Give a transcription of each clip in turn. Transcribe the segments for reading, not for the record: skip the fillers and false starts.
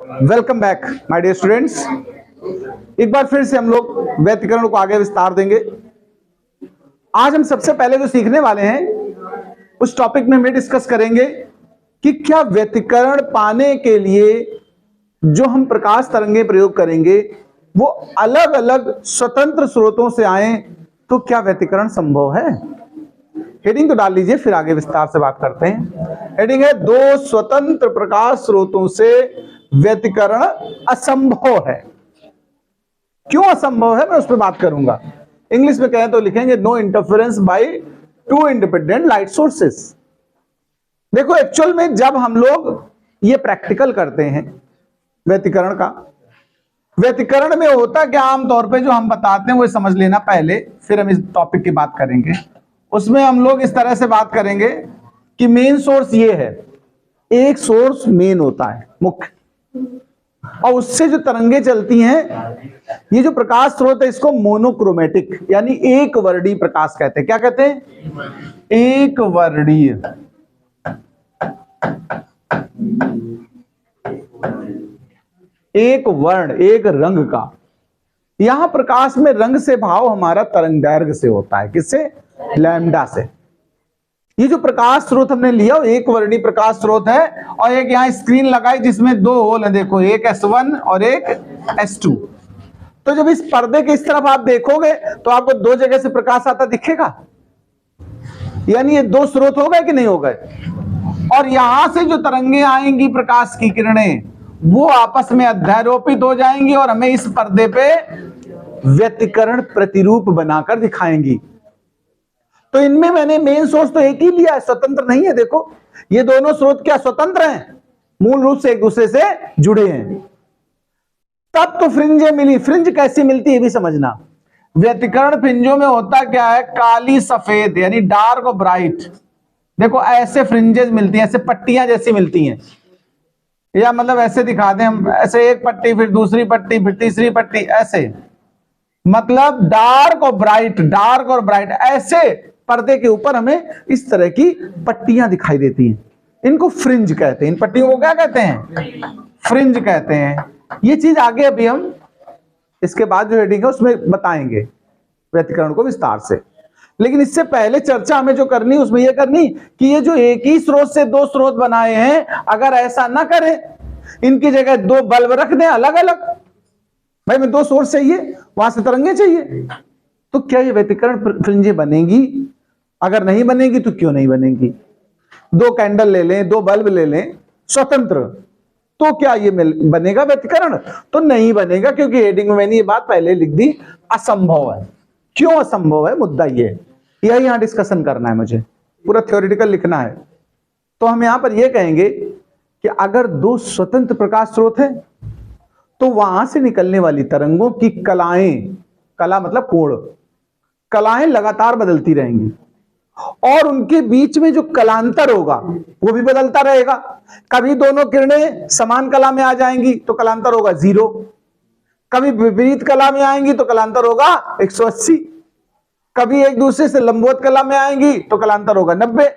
Welcome back my dear students. एक बार फिर से हम लोग व्यतिकरण को आगे विस्तार देंगे। आज हम सबसे पहले जो सीखने वाले हैं उस टॉपिक में हम डिस्कस करेंगे कि क्या व्यतिकरण पाने के लिए जो हम प्रकाश तरंगे प्रयोग करेंगे वो अलग अलग स्वतंत्र स्रोतों से आए तो क्या व्यतिकरण संभव है। हेडिंग तो डाल लीजिए, फिर आगे विस्तार से बात करते हैं। हेडिंग है दो स्वतंत्र प्रकाश स्रोतों से व्यतिकरण असंभव है। क्यों असंभव है मैं उस पर बात करूंगा। इंग्लिश में कहें तो लिखेंगे no interference by two independent light sources. देखो एक्चुअल में जब हम लोग ये प्रैक्टिकल करते हैं व्यतिकरण का, व्यतिकरण में होता क्या आमतौर पे जो हम बताते हैं वो समझ लेना पहले, फिर हम इस टॉपिक की बात करेंगे। उसमें हम लोग इस तरह से बात करेंगे कि मेन सोर्स ये है, एक सोर्स मेन होता है मुख्य, और उससे जो तरंगे चलती हैं, ये जो प्रकाश स्रोत है इसको मोनोक्रोमेटिक यानी एक वर्णीय प्रकाश कहते हैं। क्या कहते हैं? एक वर्णीय। एक वर्ण, एक रंग का। यहां प्रकाश में रंग से भाव हमारा तरंग दैर्घ्य से होता है। किससे? लैम्डा से। ये जो प्रकाश स्रोत हमने लिया वो एक वर्णीय प्रकाश स्रोत है, और एक यहाँ स्क्रीन लगाई जिसमें दो होल है, देखो एक S1 और एक S2। तो जब इस पर्दे के इस तरफ आप देखोगे तो आपको दो जगह से प्रकाश आता दिखेगा, यानी ये दो स्रोत हो गए कि नहीं हो गए। और यहां से जो तरंगे आएंगी प्रकाश की किरणें वो आपस में अध्यारोपित हो जाएंगी और हमें इस पर्दे पे व्यतिकरण प्रतिरूप बनाकर दिखाएंगी। तो इनमें मैंने मेन सोर्स तो एक ही लिया है, स्वतंत्र नहीं है। देखो ये दोनों स्रोत क्या स्वतंत्र हैं? मूल रूप से एक दूसरे से जुड़े हैं। तब तो फ्रिंजें मिली। फ्रिंज कैसी मिलती है भी समझना। व्यतिकरण फ्रिंजों में होता क्या है, काली सफेद यानी डार्क और ब्राइट। देखो ऐसे फ्रिंजेस मिलती हैं, ऐसे पट्टियां जैसी मिलती हैं, या मतलब ऐसे दिखा दें हम, ऐसे एक पट्टी फिर दूसरी पट्टी फिर तीसरी पट्टी, ऐसे मतलब डार्क और ब्राइट, डार्क और ब्राइट, ऐसे पर्दे के ऊपर हमें इस तरह की पट्टियां दिखाई देती हैं। इनको फ्रिंज कहते हैं। इन पट्टियों को क्या कहते हैं? फ्रिंज कहते हैं। ये चीज आगे अभी हम इसके बाद जो हेडिंग है उसमें बताएंगे व्यतिकरण को विस्तार से। लेकिन इससे पहले चर्चा हमें जो करनी उसमें यह करनी कि ये जो एक ही स्रोत से दो स्रोत बनाए हैं, अगर ऐसा ना करें, इनकी जगह दो बल्ब रख दें अलग अलग। भाई मैं दो सोर्स चाहिए, वहां से तरंगे चाहिए, तो क्या ये व्यतिकरण फ्रिंजें बनेगी? अगर नहीं बनेगी तो क्यों नहीं बनेगी? दो कैंडल ले लें, दो बल्ब ले लें स्वतंत्र, तो क्या ये बनेगा व्यतिकरण? तो नहीं बनेगा, क्योंकि हेडिंग में मैंने ये बात पहले लिख दी, असंभव है। क्यों असंभव है? मुद्दा ये है, यही यहां डिस्कशन करना है, मुझे पूरा थ्योरेटिकल लिखना है। तो हम यहां पर यह कहेंगे कि अगर दो स्वतंत्र प्रकाश स्रोत हैं तो वहां से निकलने वाली तरंगों की कलाएं, कला मतलब कोण, कलाएं लगातार बदलती रहेंगी, और उनके बीच में जो कलांतर होगा वो भी बदलता रहेगा। कभी दोनों किरणें समान कला में आ जाएंगी तो कलांतर होगा 0, कभी विपरीत कला में आएंगी तो कलांतर होगा 180, कभी एक दूसरे से लंबवत कला में आएंगी तो कलांतर होगा 90।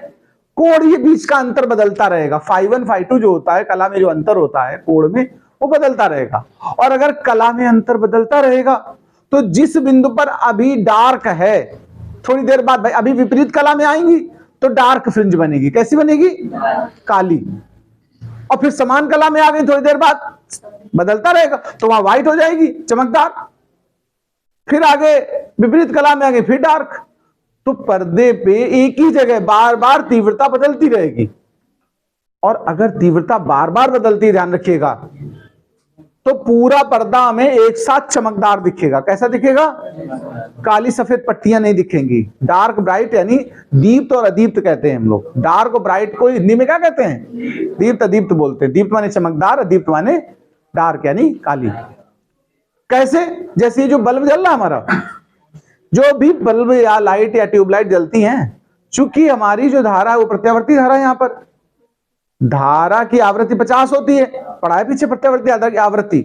कोण, ये बीच का अंतर बदलता रहेगा। φ1 φ2 जो होता है कला में, जो अंतर होता है कोण में, वो बदलता रहेगा। और अगर कला में अंतर बदलता रहेगा तो जिस बिंदु पर अभी डार्क है, थोड़ी देर बाद भाई अभी विपरीत कला में आएंगी तो डार्क फ्रिंज बनेगी। कैसी बनेगी? काली। और फिर समान कला में आ गई, थोड़ी देर बाद बदलता रहेगा तो वहां व्हाइट हो जाएगी, चमकदार। फिर आगे विपरीत कला में आ गई, फिर डार्क। तो पर्दे पे एक ही जगह बार बार तीव्रता बदलती रहेगी। और अगर तीव्रता बार बार बदलती, ध्यान रखिएगा, तो पूरा पर्दा हमें एक साथ चमकदार दिखेगा। कैसा दिखेगा? काली सफेद पट्टियां नहीं दिखेंगी। डार्क ब्राइट यानी दीप्त और अदीप्त कहते हैं हम लोग। डार्क और ब्राइट को हिंदी में क्या कहते हैं? दीप्त अदीप्त बोलते हैं। दीप्त माने चमकदार, अदीप्त माने डार्क यानी काली। कैसे? जैसे ये जो बल्ब जल रहा है हमारा, जो भी बल्ब या लाइट या ट्यूबलाइट जलती हैं, चूंकि हमारी जो धारा है वो प्रत्यावर्ती धारा है। यहां पर धारा की आवृत्ति 50 होती है, पढ़ा है पीछे प्रत्यावर्ती धारा की आवृत्ति।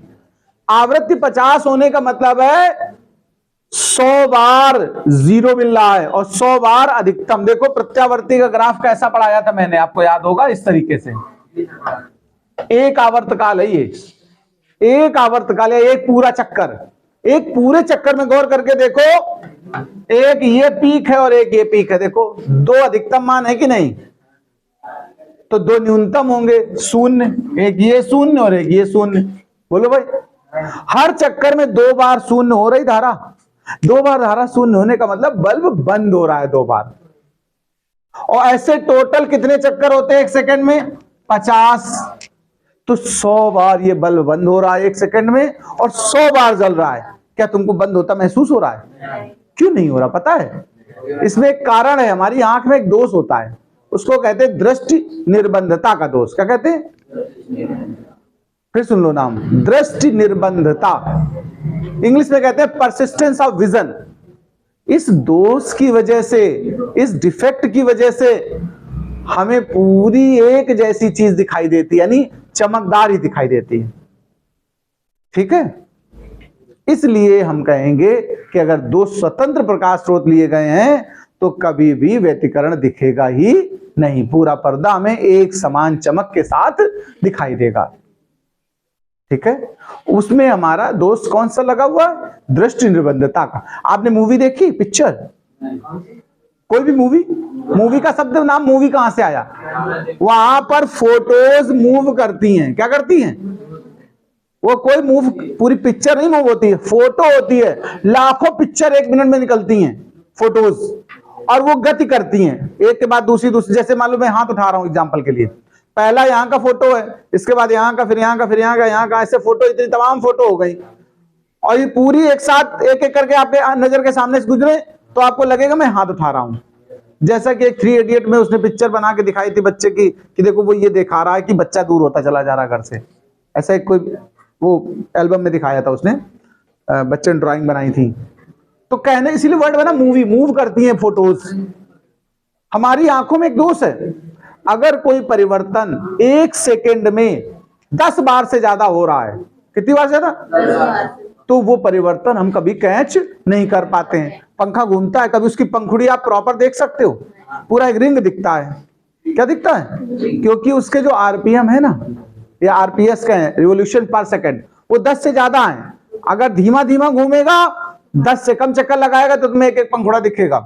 आवृत्ति 50 होने का मतलब है 100 बार 0 मिल रहा है और 100 बार अधिकतम। देखो प्रत्यावर्ती का ग्राफ कैसा पढ़ाया था मैंने, आपको याद होगा, इस तरीके से एक आवर्तकाल है ये। एक आवर्तकाल या एक पूरा चक्कर, एक पूरे चक्कर में गौर करके देखो, एक ये पीक है और एक ये पीक है, देखो दो अधिकतम मान है कि नहीं, तो दो न्यूनतम होंगे शून्य, एक ये शून्य और एक ये शून्य। बोलो भाई, हर चक्कर में दो बार शून्य हो रही धारा, दो बार धारा शून्य होने का मतलब बल्ब बंद हो रहा है दो बार। और ऐसे टोटल कितने चक्कर होते हैं एक सेकंड में? 50। तो 100 बार ये बल्ब बंद हो रहा है एक सेकंड में और 100 बार जल रहा है। क्या तुमको बंद होता महसूस हो रहा है? क्यों नहीं हो रहा पता है? इसमें एक कारण है, हमारी आंख में एक दोष होता है, उसको कहते हैं दृष्टि निर्बंधता का दोष। क्या कहते हैं? फिर सुन लो नाम, दृष्टि निर्बंधता, इंग्लिश में कहते हैं परसिस्टेंस ऑफ विजन। इस दोष की वजह से, इस डिफेक्ट की वजह से हमें पूरी एक जैसी चीज दिखाई देती है, यानी चमकदार ही दिखाई देती है। ठीक है, इसलिए हम कहेंगे कि अगर दो स्वतंत्र प्रकाश स्रोत लिए गए हैं तो कभी भी व्यतिकरण दिखेगा ही नहीं, पूरा पर्दा हमें एक समान चमक के साथ दिखाई देगा। ठीक है, उसमें हमारा दोष कौन सा लगा हुआ? दृष्टि निर्बंधता का। आपने मूवी देखी, पिक्चर, कोई भी मूवी, मूवी का शब्द नाम मूवी कहां से आया? वहां पर फोटोज मूव करती हैं। क्या करती हैं? वो कोई मूव, पूरी पिक्चर नहीं मूव होती है, फोटो होती है। लाखों पिक्चर एक मिनट में निकलती हैं फोटोज, और वो गति करती हैं एक के बाद दूसरी दूसरी। जैसे मान लो मैं हाथ उठा रहा हूं एग्जांपल के लिए, पहला यहाँ का फोटो है, इसके बाद यहाँ का, फिर यहाँ का, फिर यहाँ का, यहाँ का, ऐसे फोटो, इतनी तमाम फोटो हो गई, और ये पूरी एक साथ एक एक करके आपके नजर के सामने से गुजरे तो आपको लगेगा मैं हाथ उठा रहा हूं। जैसा कि एक 3 इडियट में उसने पिक्चर बना के दिखाई थी बच्चे की, कि देखो वो ये दिखा रहा है कि बच्चा दूर होता चला जा रहा घर से। ऐसा एक कोई वो एल्बम में दिखाया था उसने, बच्चे ने ड्राइंग बनाई थी। तो कहने इसीलिए वर्ड बना मूवी, मूव करती हैं फोटोज। हमारी आंखों में एक दोष है, अगर कोई परिवर्तन एक सेकेंड में 10 बार से ज्यादा हो रहा है, कितनी बार ज्यादा, तो वो परिवर्तन हम कभी कैच नहीं कर पाते हैं। पंखा घूमता है, कभी उसकी पंखुड़ी आप प्रॉपर देख सकते हो? पूरा एक रिंग दिखता है। क्या दिखता है? क्योंकि उसके जो आरपीएम है ना, या आरपीएस का है, रिवोल्यूशन पर सेकंड, वो 10 से ज्यादा है। अगर धीमा धीमा घूमेगा, 10 से कम चक्कर लगाएगा तो तुम्हें एक एक पंखुड़ा दिखेगा।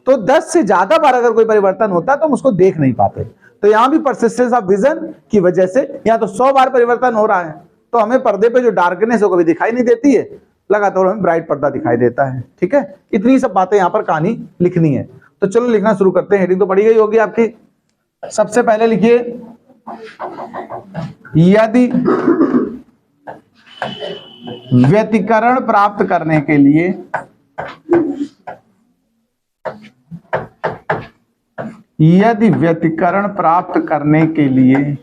तो 10 से ज्यादा बार अगर कोई परिवर्तन होता है तो हम उसको देख नहीं पाते। तो यहां भी परसिस्टेंस ऑफ विजन की वजह से यहां तो 100 बार परिवर्तन हो रहा है, तो हमें पर्दे पे जो डार्कनेस है वो कभी दिखाई नहीं देती है, लगातार हमें ब्राइट पर्दा दिखाई देता है। ठीक है, इतनी सब बातें यहां पर कहानी लिखनी है। तो चलो लिखना शुरू करते हैं। हेडिंग तो पढ़ी गई होगी आपकी। सबसे पहले लिखिए, यदि व्यतिकरण प्राप्त करने के लिए व्यतिकरण प्राप्त करने के लिए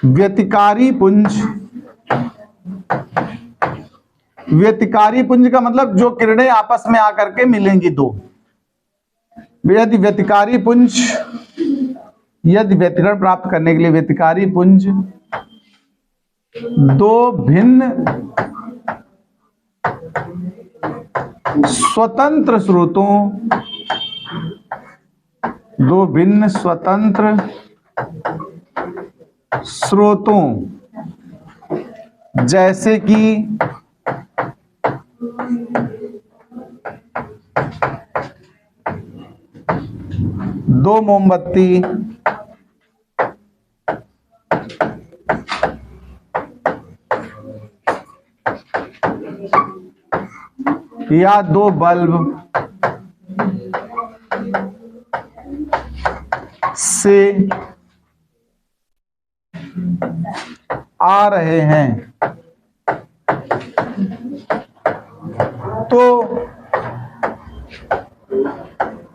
व्यतिकारी पुंज का मतलब जो किरणें आपस में आकर के मिलेंगी दो। यदि व्यतिकरण प्राप्त करने के लिए व्यतिकारी पुंज दो भिन्न स्वतंत्र स्रोतों जैसे कि दो मोमबत्ती या दो बल्ब से आ रहे हैं, तो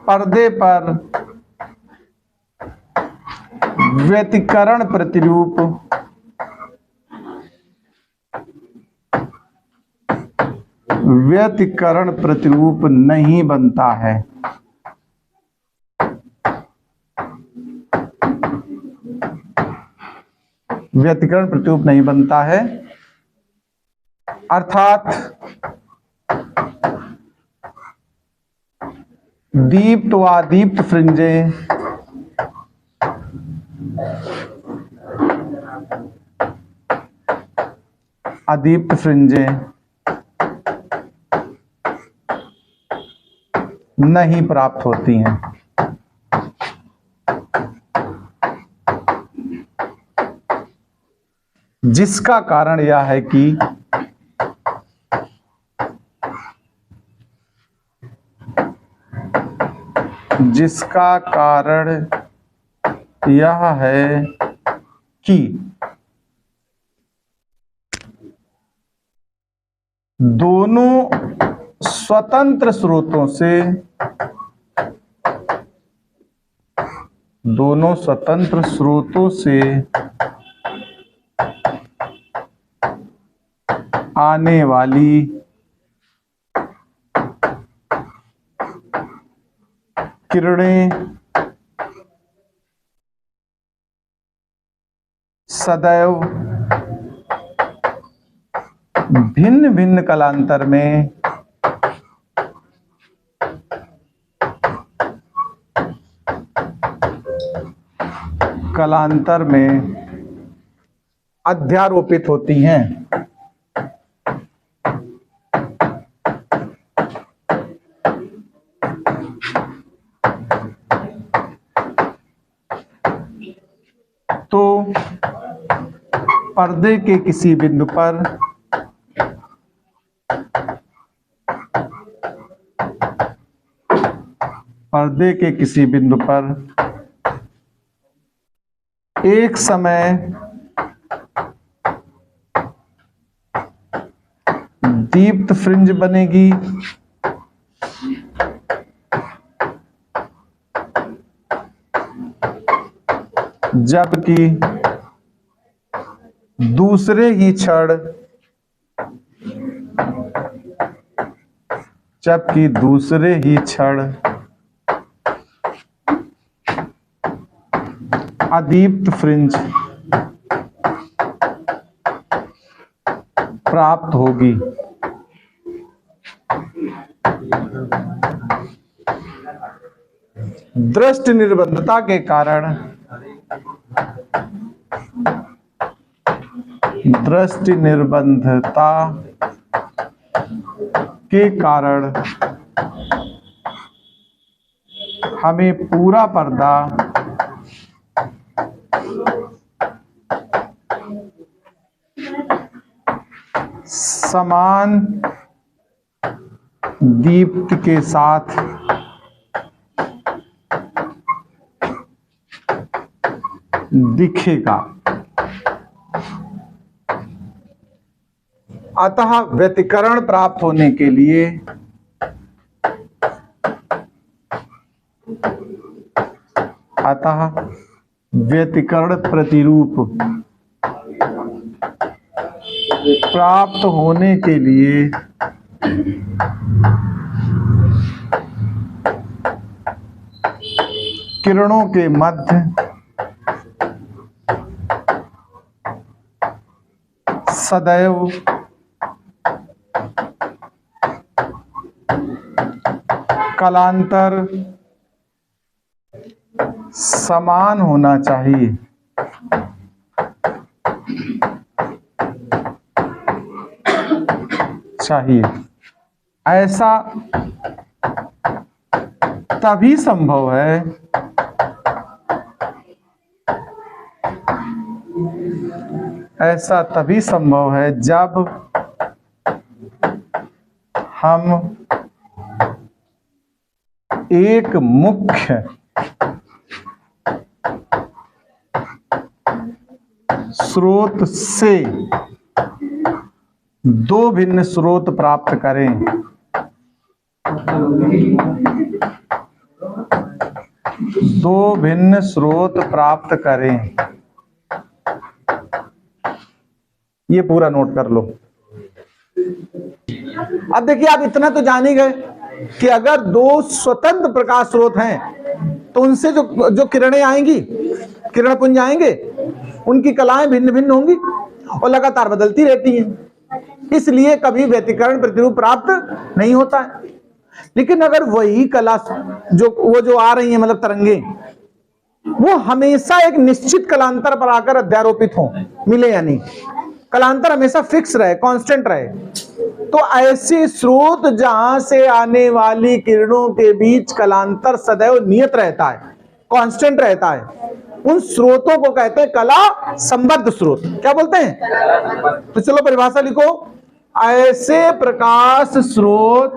पर्दे पर व्यतिकरण प्रतिरूप नहीं बनता है। व्यतिकरण प्रतिरूप नहीं बनता है, अर्थात दीप्त व अदीप्त फ्रिंजें अदीप्त फ्रिंजें नहीं प्राप्त होती हैं। जिसका कारण यह है कि दोनों स्वतंत्र स्रोतों से आने वाली किरणें सदैव भिन्न भिन्न कालांतर में अध्यारोपित होती हैं। तो पर्दे के किसी बिंदु पर एक समय दीप्त फ्रिंज बनेगी, जबकि दूसरे ही क्षण अदीप्त फ्रिंज प्राप्त होगी। दृष्टि निर्बंधता के कारण हमें पूरा पर्दा समान दीप्त के साथ दिखेगा। अतः व्यतिकरण प्राप्त होने के लिए व्यतिकरण प्रतिरूप प्राप्त होने के लिए किरणों के मध्य सदैव कालांतर समान होना चाहिए। ऐसा तभी संभव है जब हम एक मुख्य स्रोत से दो भिन्न स्रोत प्राप्त करें। ये पूरा नोट कर लो। अब देखिए, आप इतना तो जान ही गए कि अगर दो स्वतंत्र प्रकाश स्रोत हैं तो उनसे जो किरणें आएंगी, किरण पुंज आएंगे, उनकी कलाएं भिन्न भिन्न होंगी और लगातार बदलती रहती हैं। इसलिए कभी व्यतिकरण प्रतिरूप प्राप्त नहीं होता है। लेकिन अगर वही कला जो आ रही है, मतलब तरंगे, वो हमेशा एक निश्चित कलांतर पर आकर अध्यारोपित हो, मिले या नहीं, कलांतर हमेशा फिक्स रहे, कांस्टेंट रहे। तो ऐसे स्रोत जहां से आने वाली किरणों के बीच कलांतर सदैव नियत रहता है, कांस्टेंट रहता है, उन स्रोतों को कहते हैं कला संबद्ध स्रोत। क्या बोलते हैं? तो चलो परिभाषा लिखो। ऐसे प्रकाश स्रोत,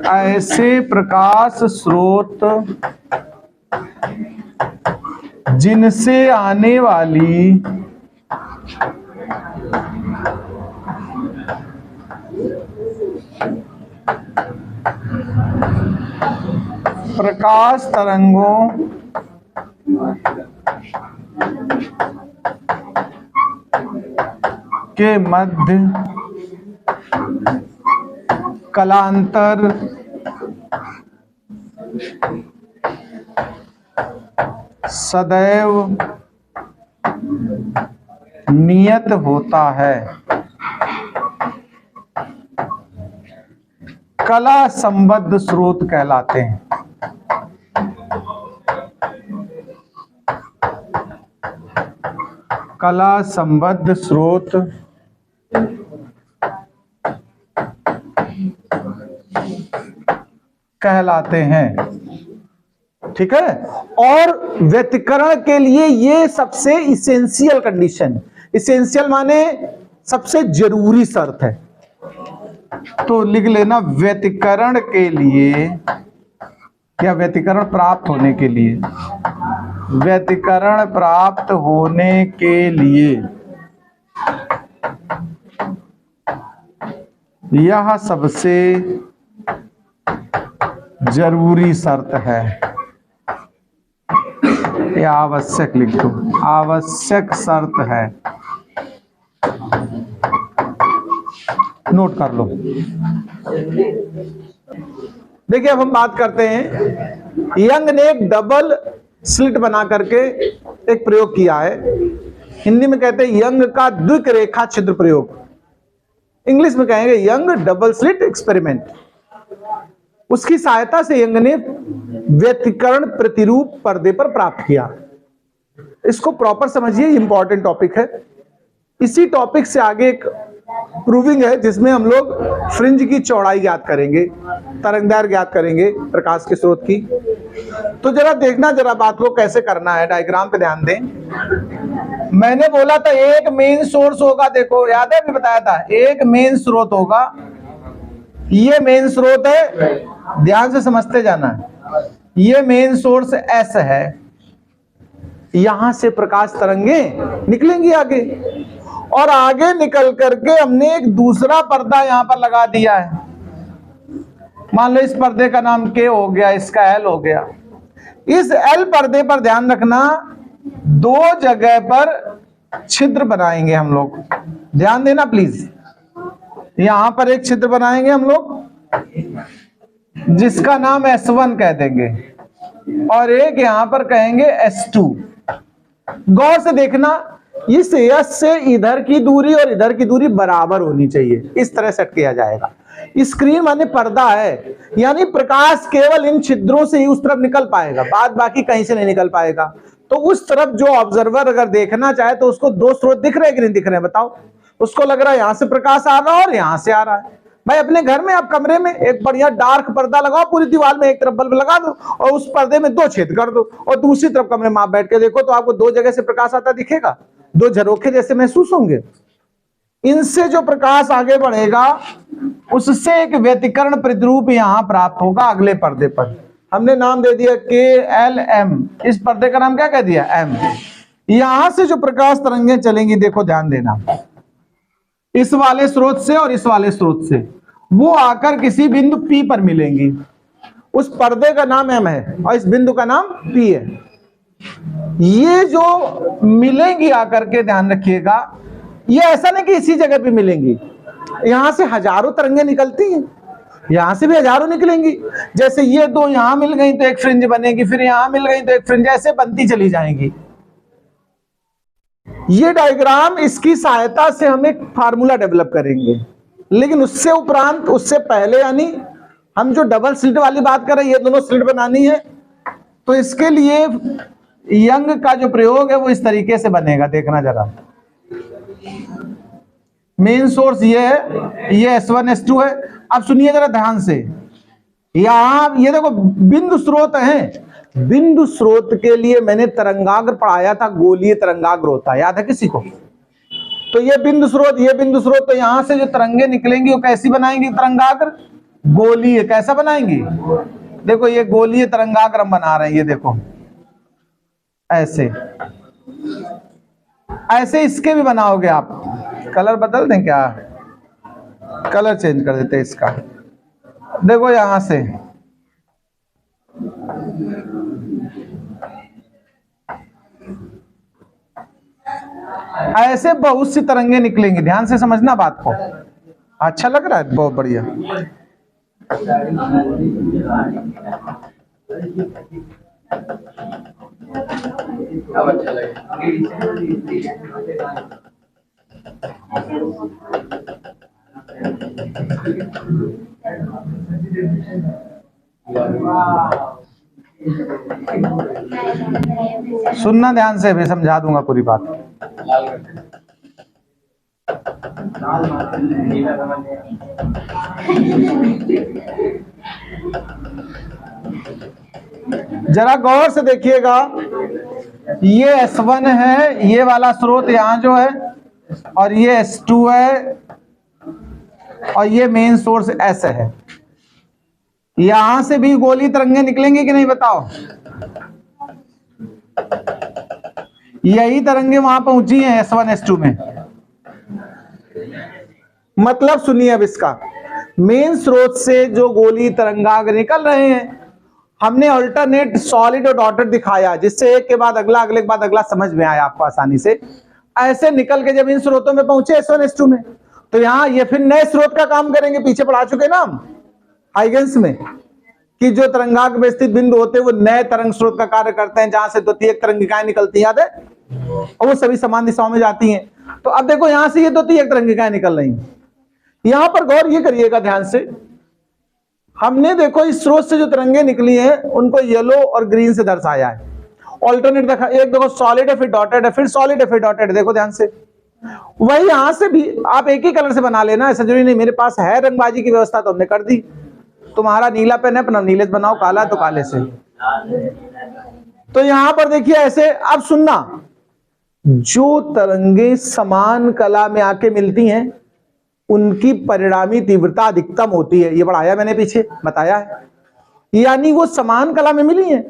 ऐसे प्रकाश स्रोत जिनसे आने वाली प्रकाश तरंगों के मध्य कलांतर सदैव नियत होता है, कला संबद्ध स्रोत कहलाते हैं। कला संबद्ध स्रोत कहलाते हैं, ठीक है। और व्यतिकरण के लिए ये सबसे इसेंशियल कंडीशन, इसेंशियल माने सबसे जरूरी शर्त है। तो लिख लेना व्यतिकरण के लिए या व्यतिकरण प्राप्त होने के लिए, व्यतिकरण प्राप्त होने के लिए यह सबसे जरूरी शर्त है। यह आवश्यक लिख दो, आवश्यक शर्त है, नोट कर लो। देखिए अब हम बात करते हैं, यंग ने एक डबल स्लिट बना करके एक प्रयोग किया है। हिंदी में कहते हैं यंग का द्विक रेखा छिद्र प्रयोग, इंग्लिश में कहेंगे यंग डबल स्लिट एक्सपेरिमेंट। उसकी सहायता से यंग ने व्यतिकरण प्रतिरूप पर्दे पर प्राप्त किया। इसको प्रॉपर समझिए, इंपॉर्टेंट टॉपिक है। इसी टॉपिक से आगे एक प्रूविंग है जिसमें हम लोग फ्रिंज की चौड़ाई ज्ञात करेंगे, तरंगदैर्घ्य ज्ञात करेंगे प्रकाश के स्रोत की। तो जरा देखना, जरा बात को कैसे करना है, डायग्राम पे ध्यान दें। मैंने बोला था एक मेन सोर्स होगा, देखो याद है, अभी बताया था एक मेन स्रोत होगा। ये मेन स्रोत है, ध्यान से समझते जाना है। ये मेन सोर्स एस है, यहां से प्रकाश तरंगे निकलेंगी आगे, और आगे निकल करके हमने एक दूसरा पर्दा यहां पर लगा दिया है। मान लो इस पर्दे का नाम के हो गया, इसका एल हो गया। इस एल पर्दे पर ध्यान रखना, दो जगह पर छिद्र बनाएंगे हम लोग, ध्यान देना प्लीज। यहां पर एक छिद्र बनाएंगे हम लोग जिसका नाम S1 कह देंगे, और एक यहां पर कहेंगे S2। गौर से देखना, इस S से इधर की दूरी और इधर की दूरी बराबर होनी चाहिए, इस तरह सेट किया जाएगा। स्क्रीन माने पर्दा है, यानी प्रकाश केवल इन छिद्रों से ही उस तरफ निकल पाएगा, बाद बाकी कहीं से नहीं निकल पाएगा। तो उस तरफ जो ऑब्जर्वर अगर देखना चाहे तो उसको दो स्रोत दिख रहे हैं कि नहीं दिख रहे हैं, बताओ। उसको लग रहा है यहां से प्रकाश आ रहा है और यहां से आ रहा है। भाई अपने घर में आप कमरे में एक बढ़िया डार्क पर्दा लगाओ, पूरी दीवार में एक तरफ बल्ब लगा दो और उस पर्दे में दो छेद कर दो, और दूसरी तरफ कमरे में आप बैठ के देखो तो आपको दो जगह से प्रकाश आता दिखेगा, दो झरोखे जैसे महसूस होंगे। इनसे जो प्रकाश आगे बढ़ेगा उससे एक व्यतिकरण प्रतिरूप यहां प्राप्त होगा अगले पर्दे पर। हमने नाम दे दिया KLM, इस पर्दे का नाम क्या कह दिया, M। यहां से जो प्रकाश तरंगें चलेंगी, देखो ध्यान देना, इस वाले स्रोत से और इस वाले स्रोत से, वो आकर किसी बिंदु P पर मिलेंगी। उस पर्दे का नाम M है और इस बिंदु का नाम P है। ये जो मिलेंगी आकर के, ध्यान रखिएगा, ये ऐसा नहीं कि इसी जगह पे मिलेंगी, यहां से हजारों तरंगें निकलती हैं, यहां से भी हजारों निकलेंगी। जैसे ये दो यहां मिल गई तो एक फ्रिंज बनेगी, फिर यहां मिल गई तो एक फ्रिंज, ऐसे बनती चली जाएंगी। ये डायग्राम, इसकी सहायता से हम एक फार्मूला डेवलप करेंगे, लेकिन उससे उपरांत, उससे पहले यानी हम जो डबल स्लिट वाली बात कर रहे हैं, ये दोनों स्लिट बनानी है, तो इसके लिए यंग का जो प्रयोग है वो इस तरीके से बनेगा, देखना जरा। मेन सोर्स ये है, ये S1 S2 है। अब सुनिए जरा ध्यान से, यहां ये देखो बिंदु स्रोत है। बिंदु स्रोत के लिए मैंने तरंगाग्र पढ़ाया था, गोलीय तरंगाग्र होता है, याद है किसी को? तो ये बिंदु स्रोत, ये बिंदु स्रोत, तो यहां से जो तरंगे निकलेंगी वो कैसी बनाएंगी तरंगाग्र? गोलीय। कैसा बनाएंगी? देखो ये गोलीय तरंगाग्र हम बना रहे हैं, ये देखो ऐसे ऐसे इसके भी बनाओगे आप। कलर बदल दें क्या? कलर चेंज कर देते हैं इसका। देखो यहां से ऐसे बहुत सी तरंगे निकलेंगी, ध्यान से समझना बात को। अच्छा लग रहा है? बहुत बढ़िया। सुनना ध्यान से, मैं समझा दूंगा पूरी बात। जरा गौर से देखिएगा, ये S1 है, ये वाला स्रोत यहां जो है, और ये S2 है, और ये मेन सोर्स S है। यहां से भी गोली तरंगे निकलेंगे कि नहीं बताओ? यही तरंगे वहां पहुंची हैं S1 S2 में। मतलब सुनिए अब इसका, मेन स्रोत से जो गोली तरंगाग्र निकल रहे हैं, हमने अल्टरनेट सॉलिड और डॉटेड दिखाया, जिससे एक के बाद अगला, अगले के बाद अगला समझ में आया आपको आसानी से। ऐसे निकल के जब इन स्रोतों में पहुंचे S1 S2 में, तो यहां ये फिर नए स्रोत का काम करेंगे। पीछे पढ़ा चुके ना हम हाइगेंस में कि जो तरंगाग्र में स्थित बिंदु होते हैं वो नए तरंग स्रोत का कार्य करते हैं, जहां से द्वितीयक तरंगिकाएं निकलती, याद है? और वो सभी समान दिशाओं में जाती हैं। तो अब देखो यहां से ये द्वितीयक तरंगिकाएं निकल रही हैं। यहां पर गौर ये करिएगा ध्यान से, हमने देखो इस स्रोत से जो तरंगे निकली हैं उनको येलो और ग्रीन से दर्शाया है। ऑल्टरनेट देखा, एक देखो सॉलिड है, फिर डॉटेड है, फिर सॉलिड है, फिर डॉटेड। देखो ध्यान से, वही यहां से भी आप एक ही कलर से बना लेना, ऐसा जरूरी नहीं। मेरे पास है रंगबाजी की व्यवस्था तो हमने कर दी। तुम्हारा नीला पेन है, अपना नीले से बनाओ, काला तो काले से। तो यहां पर देखिए ऐसे। अब सुनना, जो तरंगे समान कला में आके मिलती हैं उनकी परिणामी तीव्रता अधिकतम होती है। ये पढ़ाया मैंने, पीछे बताया है। यानी वो समान कला में मिली हैं,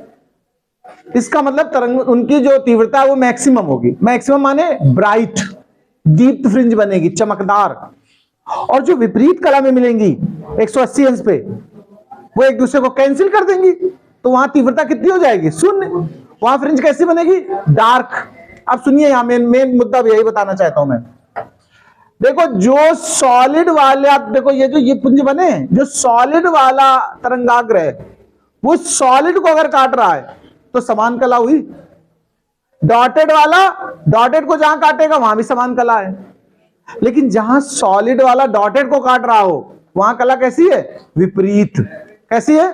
इसका मतलब तरंग उनकी जो तीव्रता है वो मैक्सिमम होगी। मैक्सिमम माने ब्राइट, दीप्त फ्रिंज बनेगी, चमकदार। और जो विपरीत कला में मिलेंगी 180 अंश पे, वो एक दूसरे को कैंसिल कर देंगी, तो वहां तीव्रता कितनी हो जाएगी? शून्य। वहां फ्रिंज कैसी बनेगी? डार्क। अब सुनिए, यहां मेन मुद्दा भी यही बताना चाहता हूं मैं। देखो जो सॉलिड वाले, आप देखो ये पुंज बने, जो सॉलिड वाला तरंगाग्र है वो सॉलिड को अगर काट रहा है तो समान कला हुई। डॉटेड वाला डॉटेड को जहां काटेगा वहां भी समान कला है। लेकिन जहां सॉलिड वाला डॉटेड को काट रहा हो वहां कला कैसी है? विपरीत। कैसी है?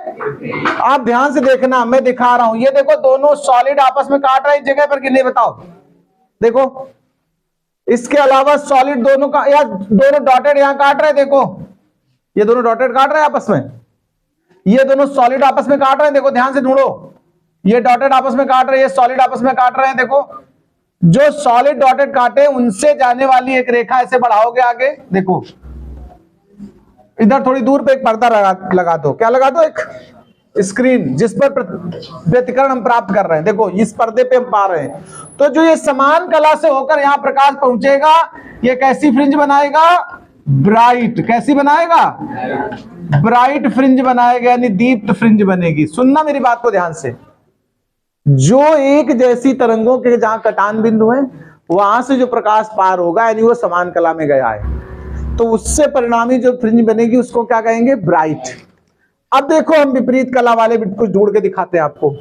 आप ध्यान से देखना, मैं दिखा रहा हूं। ये देखो दोनों सॉलिड आपस में काट रहे हैं इस जगह पर कि नहीं बताओ? देखो, इसके अलावा सॉलिड दोनों का, या दोनों डॉटेड यहां काट रहे हैं। देखो ये दोनों डॉटेड काट रहे हैं आपस में, ये दोनों सॉलिड आपस में काट रहे हैं। देखो ध्यान से ढूंढो, ये डॉटेड आपस में काट रहे हैं, ये सॉलिड आपस में काट रहे हैं। देखो जो सॉलिड डॉटेड काटे उनसे जाने वाली एक रेखा ऐसे बढ़ाओगे आगे। देखो इधर थोड़ी दूर पे एक पर्दा लगा दो। क्या लगा दो? एक स्क्रीन, जिस पर व्यतिकरण हम प्राप्त कर रहे हैं। देखो इस पर्दे पे हम पा रहे हैं। तो जो ये समान कला से होकर यहां प्रकाश पहुंचेगा, ये कैसी फ्रिंज बनाएगा? ब्राइट। कैसी बनाएगा? ब्राइट फ्रिंज बनाएगा, यानी दीप्त फ्रिंज बनेगी। सुनना मेरी बात को ध्यान से, जो एक जैसी तरंगों के जहां कटान बिंदु है वहां से जो प्रकाश पार होगा, यानी वो समान कला में गया है, तो उससे परिणामी जो फ्रिंज बनेगी उसको क्या कहेंगे? ब्राइट। अब देखो हम विपरीत कला वाले बिट कुछ ढूंढ के दिखाते हैं आपको।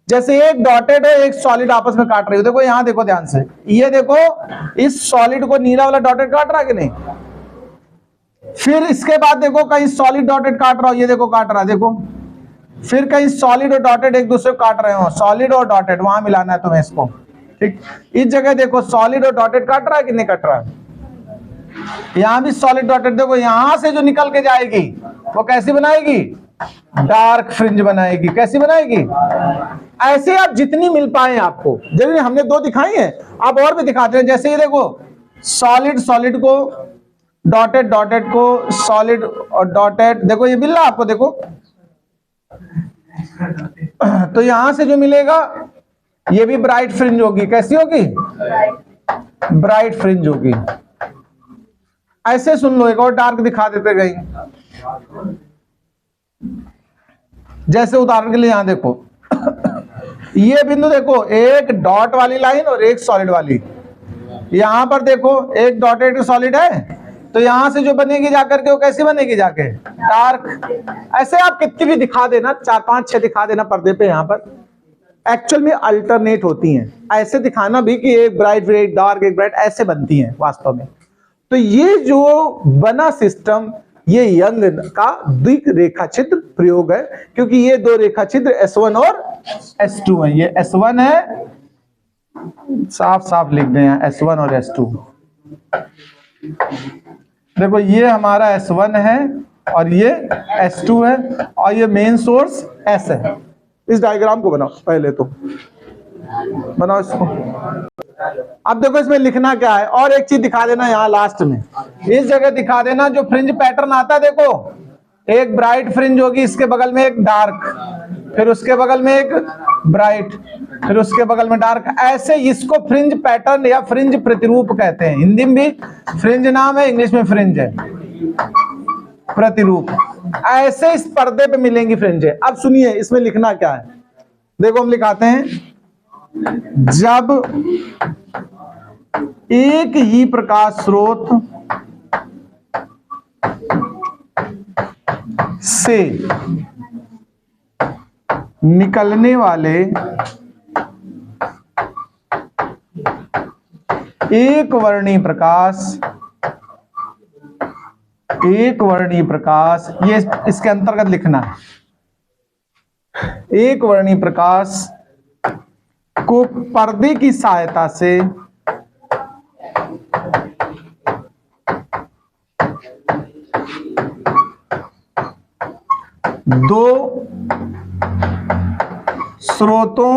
जैसे एक डॉटेड है, एक सॉलिड आपस में काट रही हो। देखो यहां देखो ध्यान से, ये देखो इस सॉलिड को नीला वाला डॉटेड काट रहा है कि नहीं? फिर इसके बाद देखो कहीं सॉलिड डॉटेड काट रहा हो, ये देखो काट रहा है, देखो। फिर कहीं सॉलिड और डॉटेड एक दूसरे को काट रहे हो, सॉलिड और डॉटेड, वहां मिलाना है तुम्हें इसको, ठीक। इस जगह देखो सॉलिड और डॉटेड काट रहा है कि नहीं कट रहा है। यहां भी सॉलिड डॉटेड, देखो यहां से जो निकल के जाएगी वो कैसी बनाएगी, डार्क फ्रिंज बनाएगी। कैसी बनाएगी, ऐसे आप जितनी मिल पाए आपको, जैसे हमने 2 दिखाई है, आप और भी दिखाते हैं। जैसे ये देखो सॉलिड सॉलिड को, डॉटेड डॉटेड को, सॉलिड और डॉटेड, देखो ये मिल रहा आपको, देखो। तो यहां से जो मिलेगा ये भी ब्राइट फ्रिंज होगी। कैसी होगी, ब्राइट फ्रिंज होगी। ऐसे सुन लो, एक और डार्क दिखा देते कहीं। जैसे उदाहरण के लिए यहां देखो ये बिंदु देखो, एक डॉट वाली लाइन और एक सॉलिड वाली। यहां पर देखो एक डॉटेड सॉलिड है, तो यहां से जो बनेगी जाकर के वो कैसी बनेगी, जाके डार्क। ऐसे आप कितनी भी दिखा देना, 4 5 6 दिखा देना पर्दे पे, यहां पर एक्चुअल में अल्टरनेट होती हैं। ऐसे दिखाना भी कि एक ब्राइट एक डार्क, एक ब्राइट, ऐसे बनती हैं वास्तव में। तो ये जो बना सिस्टम, ये यंग का द्विरेखा चित्र प्रयोग है, क्योंकि ये 2 रेखा चित्र S1 और S2 है। ये S1 है, साफ साफ लिख दें यहाँ S1 और S2। देखो ये हमारा S1 है और ये S2 है, और ये मेन सोर्स S है। इस डायग्राम को बनाओ, पहले तो बनाओ इसको। अब देखो इसमें लिखना क्या है, और एक चीज दिखा देना यहाँ लास्ट में, इस जगह दिखा देना जो फ्रिंज पैटर्न आता है। देखो एक ब्राइट फ्रिंज होगी, इसके बगल में एक डार्क, फिर उसके बगल में एक ब्राइट, फिर उसके बगल में डार्क। ऐसे इसको फ्रिंज पैटर्न या फ्रिंज प्रतिरूप कहते हैं। हिंदी में भी फ्रिंज नाम है, इंग्लिश में फ्रिंज है, प्रतिरूप। ऐसे इस पर्दे पे मिलेंगी फ्रिंजें। अब सुनिए इसमें लिखना क्या है, देखो हम लिखाते हैं, जब एक ही प्रकाश स्रोत से निकलने वाले एक वर्णी प्रकाश, ये इसके अंतर्गत लिखना है, एक वर्णी प्रकाश को पर्दे की सहायता से दो स्रोतों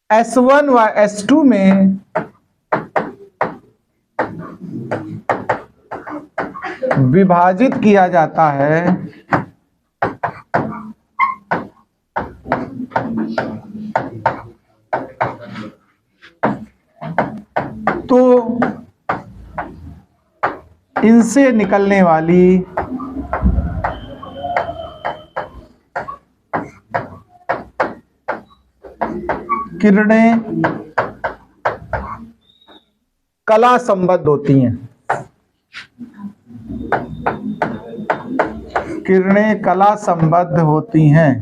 S1 व S2 में विभाजित किया जाता है, तो इनसे निकलने वाली किरणें कला संबद्ध होती हैं। किरणें कला संबद्ध होती हैं,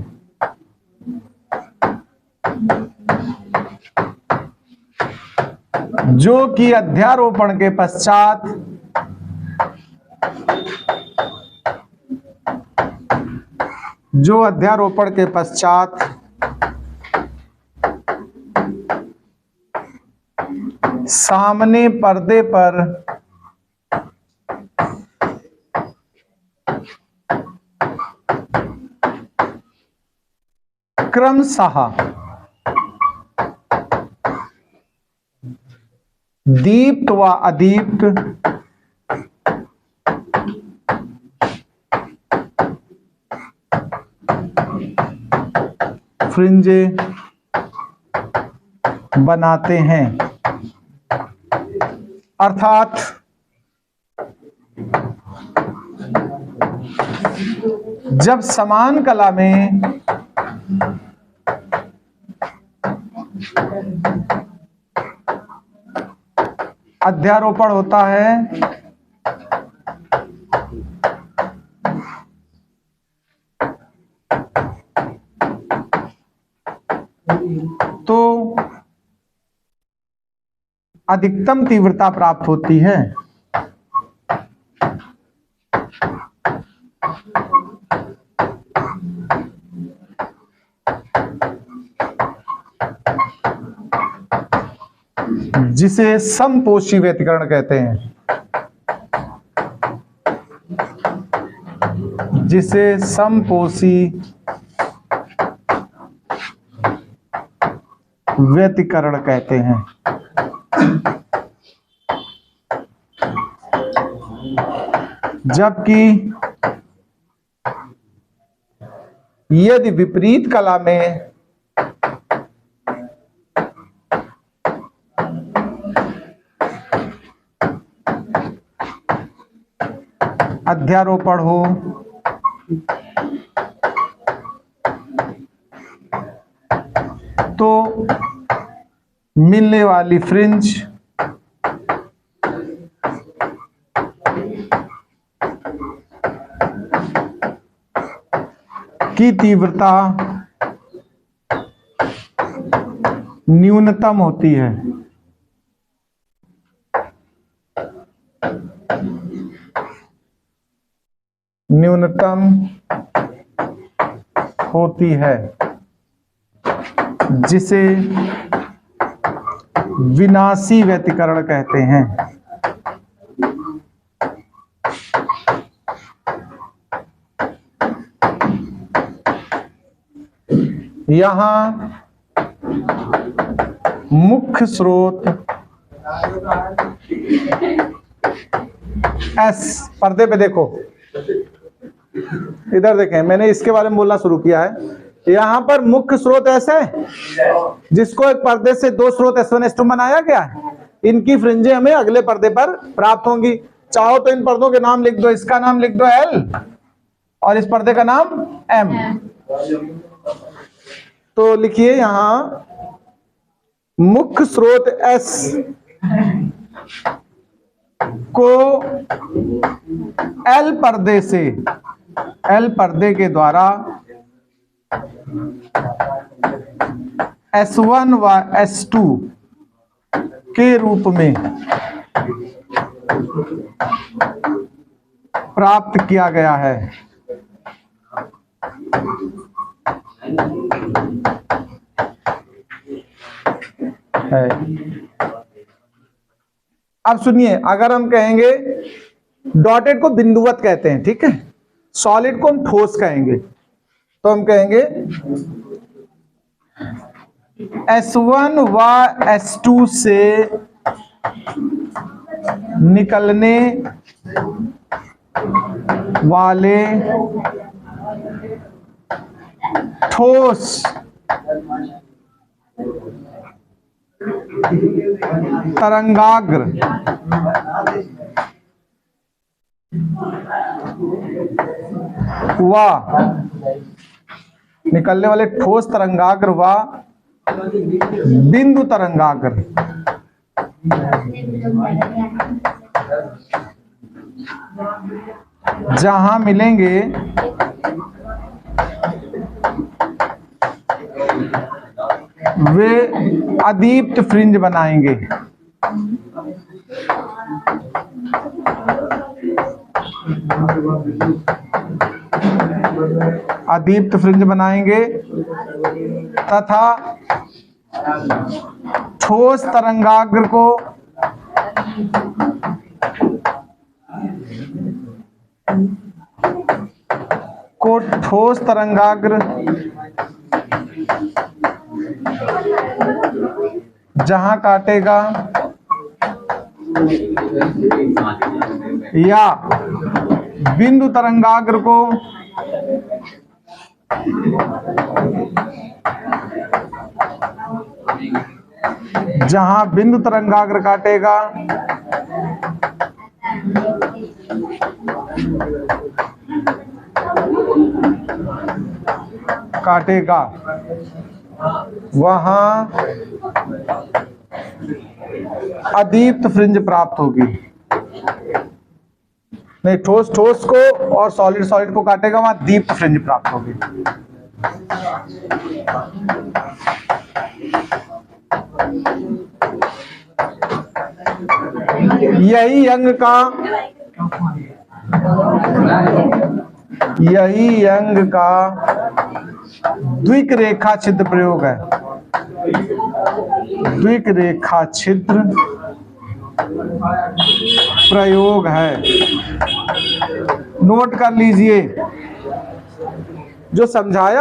जो कि अध्यारोपण के पश्चात सामने पर्दे पर क्रमशः दीप्त व अदीप्त फ्रिंजे बनाते हैं। अर्थात जब समान कला में अध्यारोपण होता है, तो अधिकतम तीव्रता प्राप्त होती है। जिसे समपोषी व्यतिकरण कहते हैं, जिसे समपोषी व्यतिकरण कहते हैं। जबकि यदि विपरीत कला में अध्यारोपण हो तो मिलने वाली फ्रिंज की तीव्रता न्यूनतम होती है। न्यूनतम होती है, जिसे विनाशी व्यतिकरण कहते हैं। यहां मुख्य स्रोत एस, पर्दे पे देखो, इधर देखें, मैंने इसके बारे में बोलना शुरू किया है। यहां पर मुख्य स्रोत एस है, जिसको एक पर्दे से दो स्रोत S1 S2 बनाया गया है। इनकी फ्रिंजें हमें अगले पर्दे पर प्राप्त होंगी। चाहो तो इन पर्दों के नाम लिख दो, इसका नाम लिख दो L और इस पर्दे का नाम M। तो लिखिए यहां मुख्य स्रोत S को L पर्दे के द्वारा S1 व S2 के रूप में प्राप्त किया गया है। अब सुनिए, अगर हम कहेंगे डॉटेड को बिंदुवत कहते हैं, ठीक है, सॉलिड को हम ठोस कहेंगे, तो हम कहेंगे S1 व S2 से निकलने वाले ठोस तरंगाग्र व निकलने वाले ठोस तरंगाग्र व बिंदु तरंगाग्र जहां मिलेंगे वे अदीप्त फ्रिंज बनाएंगे। अदीप्त फ्रिंज बनाएंगे तथा ठोस तरंगाग्र को ठोस तरंगाग्र जहां काटेगा या बिंदु तरंगाग्र को जहां बिंदु तरंगाग्र काटेगा वहां अदीप्त फ्रिंज प्राप्त होगी। नहीं, ठोस ठोस को और सॉलिड सॉलिड को काटेगा, वहां दीप्त फ्रिंज प्राप्त होगी। यही यंग का द्विक रेखा छिद्र प्रयोग है। द्विक रेखा छिद्र प्रयोग है। नोट कर लीजिए जो समझाया